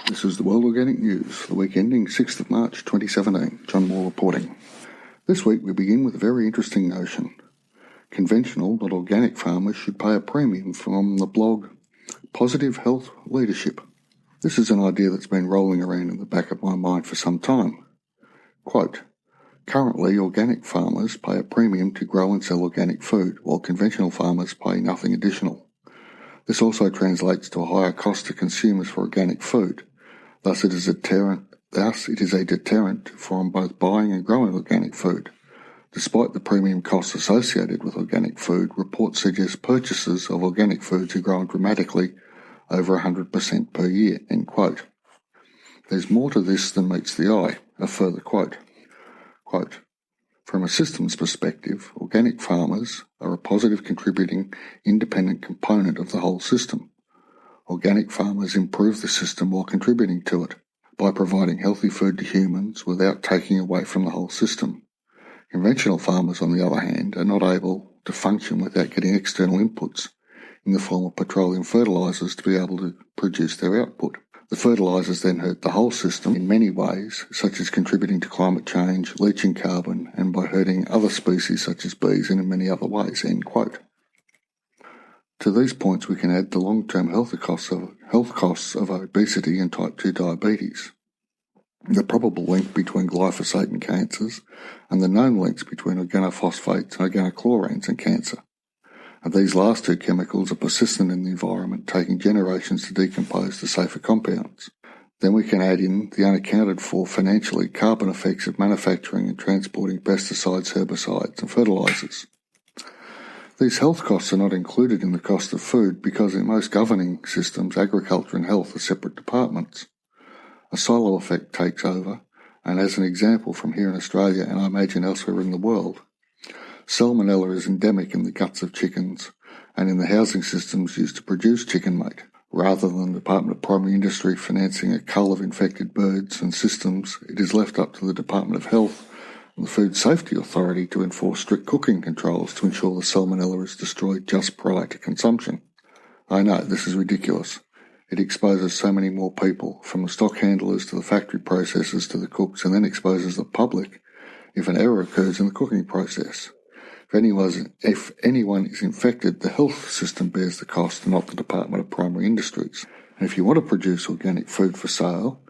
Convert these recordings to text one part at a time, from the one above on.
This is the World Organic News for the week ending 6th of March 2017. Jon Moore reporting. This week we begin with a very interesting notion. Conventional, not organic farmers should pay a premium from the blog Positive Health Leadership. This is an idea that's been rolling around in the back of my mind for some time. Quote, currently organic farmers pay a premium to grow and sell organic food, while conventional farmers pay nothing additional. This also translates to a higher cost to consumers for organic food. Thus it is a deterrent from both buying and growing organic food. Despite the premium costs associated with organic food, reports suggest purchases of organic foods have grown dramatically over 100% per year, end quote. There's more to this than meets the eye. A further quote. Quote, from a systems perspective, organic farmers are a positive contributing independent component of the whole system. Organic farmers improve the system while contributing to it by providing healthy food to humans without taking away from the whole system. Conventional farmers, on the other hand, are not able to function without getting external inputs in the form of petroleum fertilizers to be able to produce their output. The fertilizers then hurt the whole system in many ways, such as contributing to climate change, leaching carbon, and by hurting other species such as bees and in many other ways, end quote. To these points we can add the long-term health costs of obesity and type 2 diabetes, the probable link between glyphosate and cancers, and the known links between organophosphates and organochlorines and cancer. And these last two chemicals are persistent in the environment, taking generations to decompose to safer compounds. Then we can add in the unaccounted for financially carbon effects of manufacturing and transporting pesticides, herbicides, and fertilizers. These health costs are not included in the cost of food because in most governing systems, agriculture and health are separate departments. A silo effect takes over, and as an example from here in Australia and I imagine elsewhere in the world, salmonella is endemic in the guts of chickens and in the housing systems used to produce chicken meat. Rather than the Department of Primary Industry financing a cull of infected birds and systems, it is left up to the Department of Health and the Food Safety Authority to enforce strict cooking controls to ensure the salmonella is destroyed just prior to consumption. I know, this is ridiculous. It exposes so many more people, from the stock handlers to the factory processors to the cooks, and then exposes the public if an error occurs in the cooking process. If anyone is infected, the health system bears the cost and not the Department of Primary Industries. And if you want to produce organic food for sale,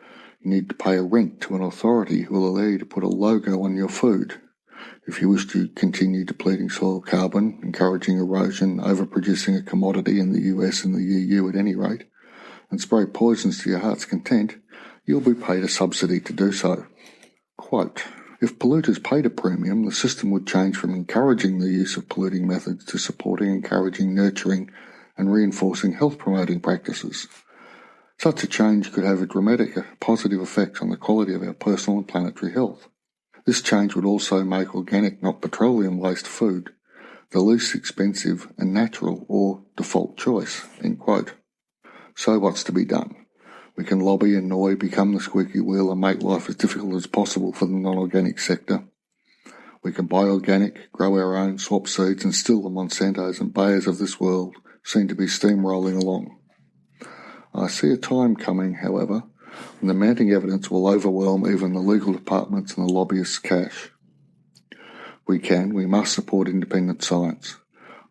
you need to pay a rent to an authority who will allow you to put a logo on your food. If you wish to continue depleting soil carbon, encouraging erosion, overproducing a commodity in the US and the EU at any rate, and spray poisons to your heart's content, you'll be paid a subsidy to do so. Quote, if polluters paid a premium, the system would change from encouraging the use of polluting methods to supporting, encouraging, nurturing, and reinforcing health-promoting practices. Such a change could have a dramatic positive effect on the quality of our personal and planetary health. This change would also make organic, not petroleum-laced food the least expensive and natural or default choice, end quote. So what's to be done? We can lobby, annoy, become the squeaky wheel and make life as difficult as possible for the non-organic sector. We can buy organic, grow our own, swap seeds, and still the Monsantos and Bayers of this world seem to be steamrolling along. I see a time coming, however, when the mounting evidence will overwhelm even the legal departments and the lobbyists' cash. We must support independent science.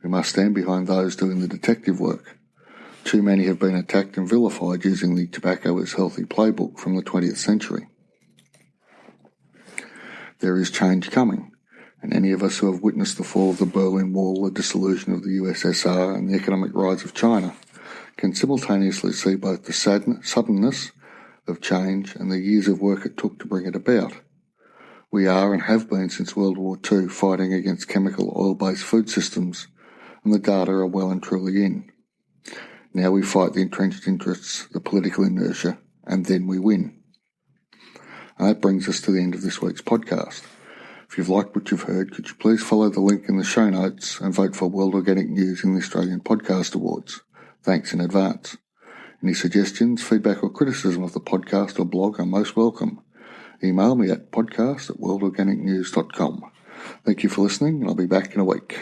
We must stand behind those doing the detective work. Too many have been attacked and vilified using the tobacco is healthy playbook from the 20th century. There is change coming, and any of us who have witnessed the fall of the Berlin Wall, the dissolution of the USSR, and the economic rise of China can simultaneously see both the suddenness of change and the years of work it took to bring it about. We are and have been since World War II fighting against chemical oil-based food systems, and the data are well and truly in. Now we fight the entrenched interests, the political inertia, and then we win. And that brings us to the end of this week's podcast. If you've liked what you've heard, could you please follow the link in the show notes and vote for World Organic News in the Australian Podcast Awards. Thanks in advance. Any suggestions, feedback or criticism of the podcast or blog are most welcome. Email me at podcast@worldorganicnews.com. Thank you for listening, and I'll be back in a week.